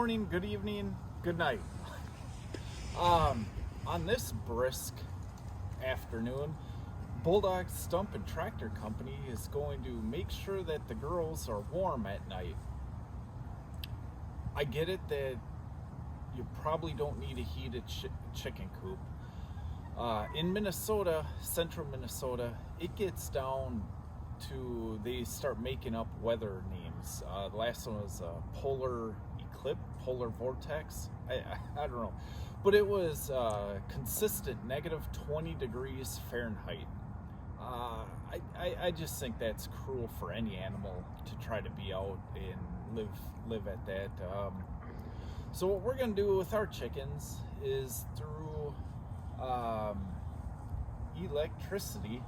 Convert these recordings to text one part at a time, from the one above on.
morning, good evening, good night. On this brisk afternoon, Bulldog Tractor Company is going to make sure that the girls are warm at night. I get it that you probably don't need a heated chicken coop. In Minnesota, central Minnesota, it gets down to, they start making up weather names. The last one was polar eclipse, polar vortex. I don't know, but it was consistent negative 20 degrees Fahrenheit. I just think that's cruel for any animal to try to be out and live at that. So what we're gonna do with our chickens is through electricity,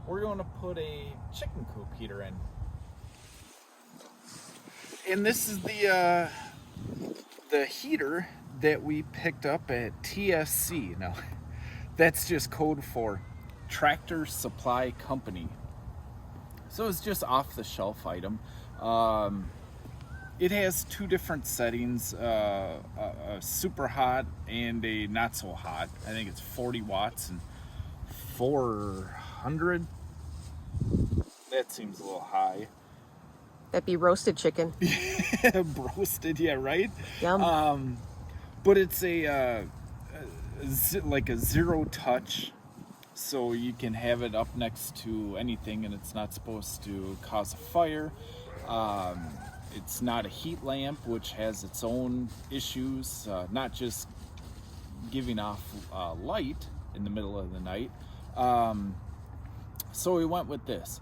we're going to put a chicken coop heater in. And this is the heater that we picked up at TSC. Now, that's just code for Tractor Supply Company. So it's just off the shelf item. It has two different settings, a super hot and a not so hot. I think it's 40 watts and 400. That seems a little high. That'd be roasted chicken. Roasted, yeah, right? Yum. But it's like a zero touch, so you can have it up next to anything and it's not supposed to cause a fire. It's not a heat lamp, which has its own issues, not just giving off light in the middle of the night. So we went with this.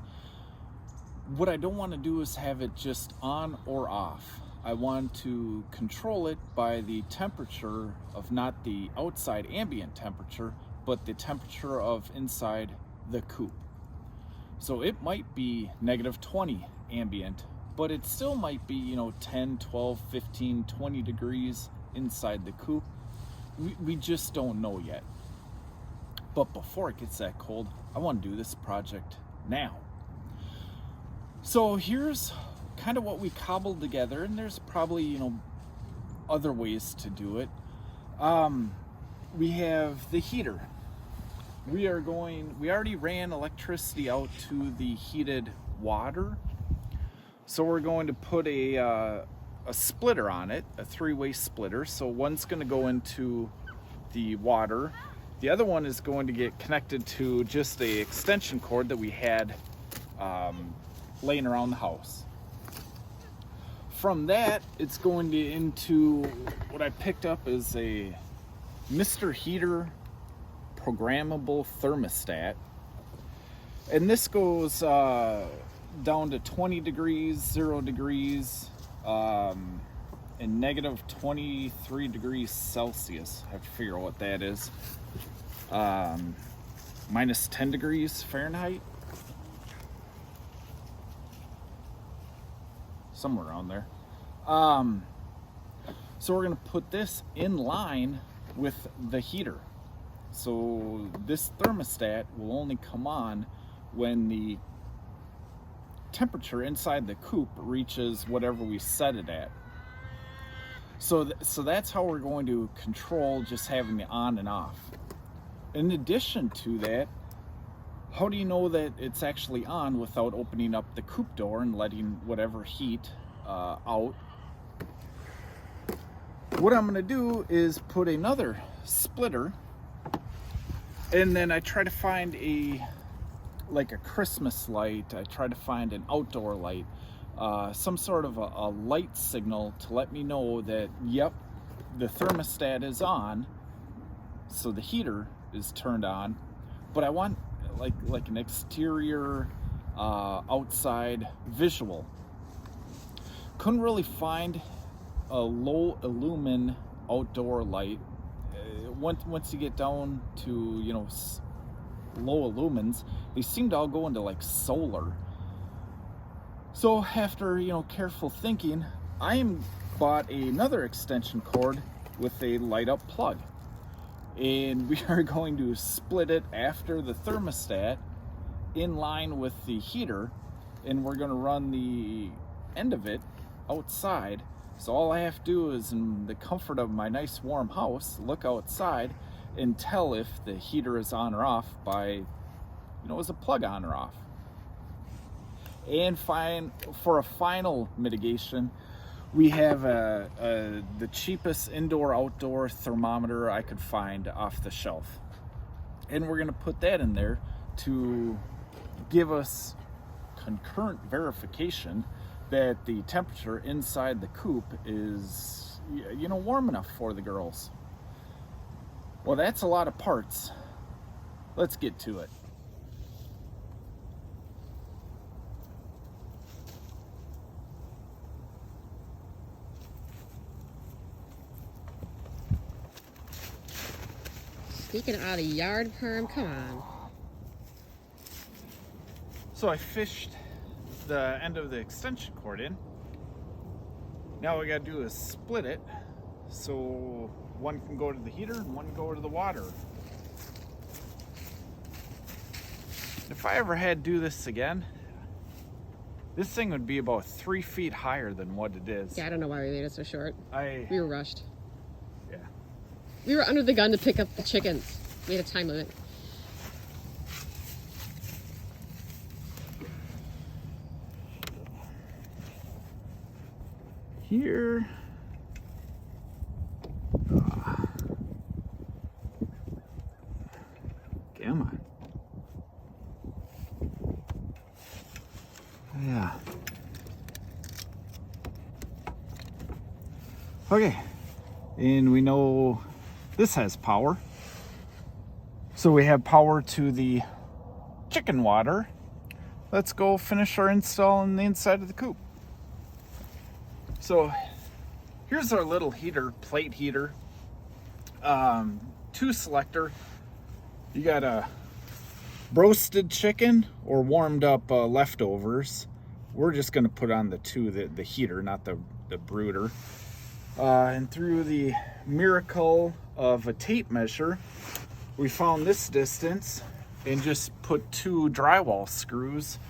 What I don't want to do is have it just on or off. I want to control it by the temperature of not the outside ambient temperature, but the temperature of inside the coop. So it might be negative 20 ambient, but it still might be, 10, 12, 15, 20 degrees inside the coop. We just don't know yet. But before it gets that cold, I want to do this project now. So here's kind of what we cobbled together, and there's probably, other ways to do it. We have the heater. We already ran electricity out to the heated water. So we're going to put a splitter on it, a three-way splitter. So one's going to go into the water. The other one is going to get connected to just a extension cord that we had laying around the house. From that, it's going to into what I picked up is a Mr. Heater programmable thermostat. And this goes down to 20 degrees, 0 degrees, and negative 23 degrees Celsius. I have to figure out what that is. Minus 10 degrees Fahrenheit. Somewhere around there. So we're going to put this in line with the heater. So this thermostat will only come on when the temperature inside the coop reaches whatever we set it at. So that's how we're going to control just having the on and off. In addition to that, how do you know that it's actually on without opening up the coop door and letting whatever heat out? What I'm going to do is put another splitter, and then I try to find a Christmas light. I try to find an outdoor light, some sort of a light signal to let me know that, yep, the thermostat is on, so the heater is turned on. But I want like an exterior outside visual. Couldn't really find a low illumin outdoor light. Once you get down to low illumins, they seem to all go into solar. So after careful thinking, I bought another extension cord with a light up plug, and we are going to split it after the thermostat in line with the heater, and we're going to run the end of it outside So all I have to do is, in the comfort of my nice warm house, look outside and tell if the heater is on or off by, is a plug on or off. And for a final mitigation, we have the cheapest indoor-outdoor thermometer I could find off the shelf. And we're gonna put that in there to give us concurrent verification that the temperature inside the coop is, warm enough for the girls. Well, that's a lot of parts. Let's get to it. Sneaking out of the yard, Perm, come on. So I fished the end of the extension cord in. Now what we gotta do is split it so one can go to the heater and one can go to the water. If I ever had to do this again, this thing would be about 3 feet higher than what it is. Yeah, I don't know why we made it so short. We were rushed. Yeah. We were under the gun to pick up the chickens. We had a time limit. Here. Come on. Yeah. Okay. And we know this has power. So we have power to the chicken water. Let's go finish our install on the inside of the coop. So here's our little heater, plate heater. 2 selector. You got a roasted chicken or warmed up leftovers. We're just gonna put on the heater, not the brooder. And through the miracle of a tape measure, we found this distance and just put 2 drywall screws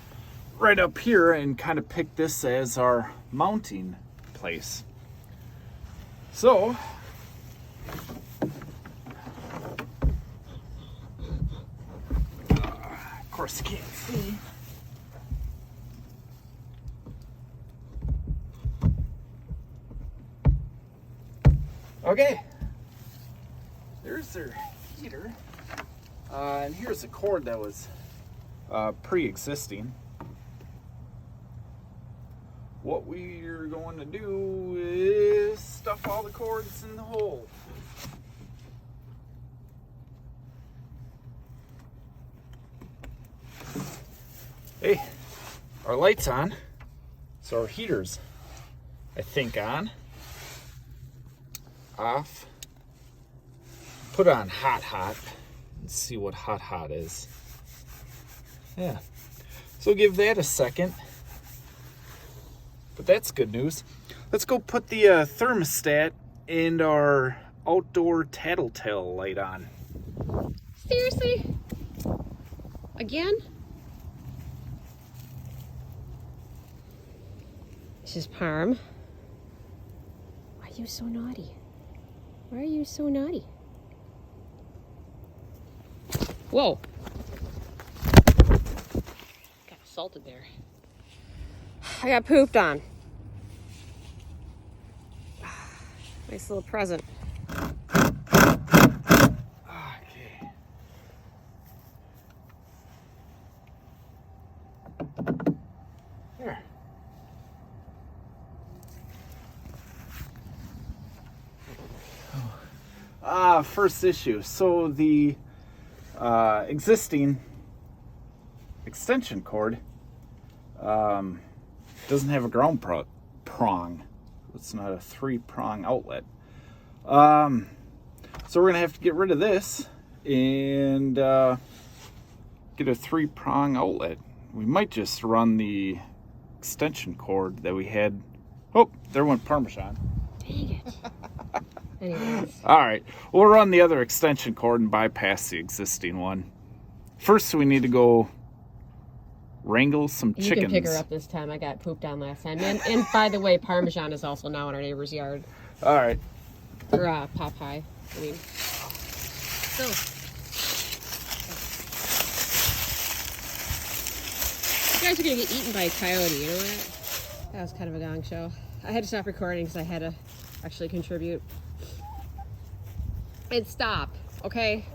right up here and kind of picked this as our mounting place. So of course you can't see. Okay, there's their heater, and here's a cord that was pre-existing. What we're going to do is stuff all the cords in the hole. Hey, our light's on, so our heater's, I think, on. Off. Put on hot. Let's see what hot is. Yeah. So give that a second. But that's good news. Let's go put the thermostat and our outdoor tattletale light on. Seriously? Again? This is Parm. Why are you so naughty? Why are you so naughty? Whoa. Got assaulted there. I got pooped on. Nice little present. Okay. Here. First issue. So the existing extension cord doesn't have a ground prong. It's not a 3-prong outlet. So we're gonna have to get rid of this and get a 3-prong outlet. We might just run the extension cord that we had. Oh, there went Parmesan. Dang it. Anyways. All right, we'll run the other extension cord and bypass the existing one. First, we need to go wrangle some You chickens. can pick her up this time. I got pooped on last time. And by the way, Parmesan is also now in our neighbor's yard. All right. Or Popeye. I mean. So. You guys are going to get eaten by a coyote, you know what? That was kind of a gong show. I had to stop recording because I had to actually contribute. And stop, okay?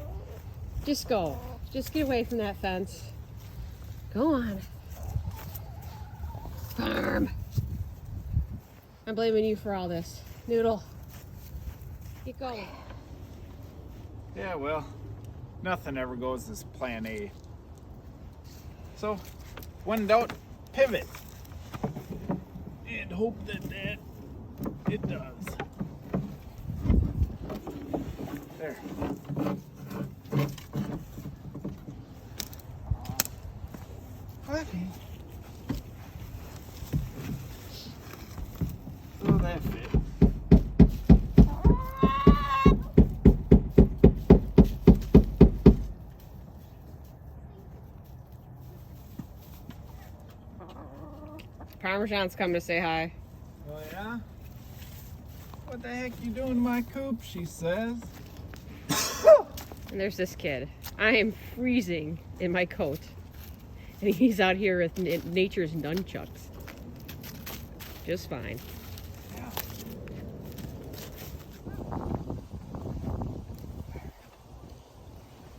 Just go. Just get away from that fence. Go on. Farm. I'm blaming you for all this. Noodle. Get going. Yeah, well, nothing ever goes as plan A. So, when in doubt, pivot. And hope that it does. There. Okay. So that fit. Parmesan's coming to say hi. Oh yeah? What the heck you doing in my coop, she says. And there's this kid. I am freezing in my coat. And he's out here with nature's nunchucks. Just fine. Yeah.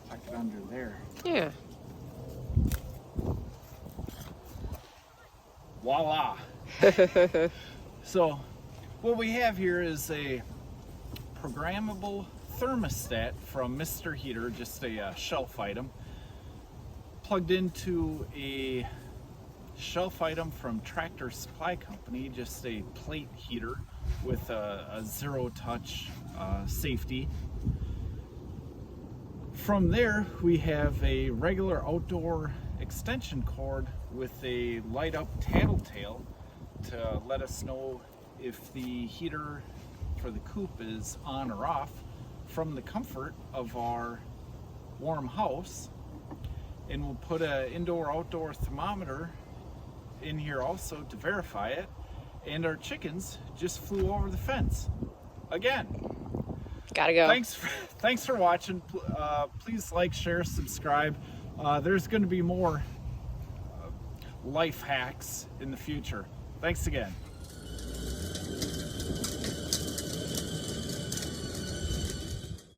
Tuck it under there. Yeah. Voila. So, what we have here is a programmable thermostat from Mr. Heater, just a shelf item, plugged into a shelf item from Tractor Supply Company, just a plate heater with a zero-touch safety. From there, we have a regular outdoor extension cord with a light-up tattletale to let us know if the heater for the coop is on or off from the comfort of our warm house. And we'll put an indoor-outdoor thermometer in here also to verify it. And our chickens just flew over the fence again. Gotta go. Thanks for watching. Please like, share, subscribe. There's going to be more life hacks in the future. Thanks again.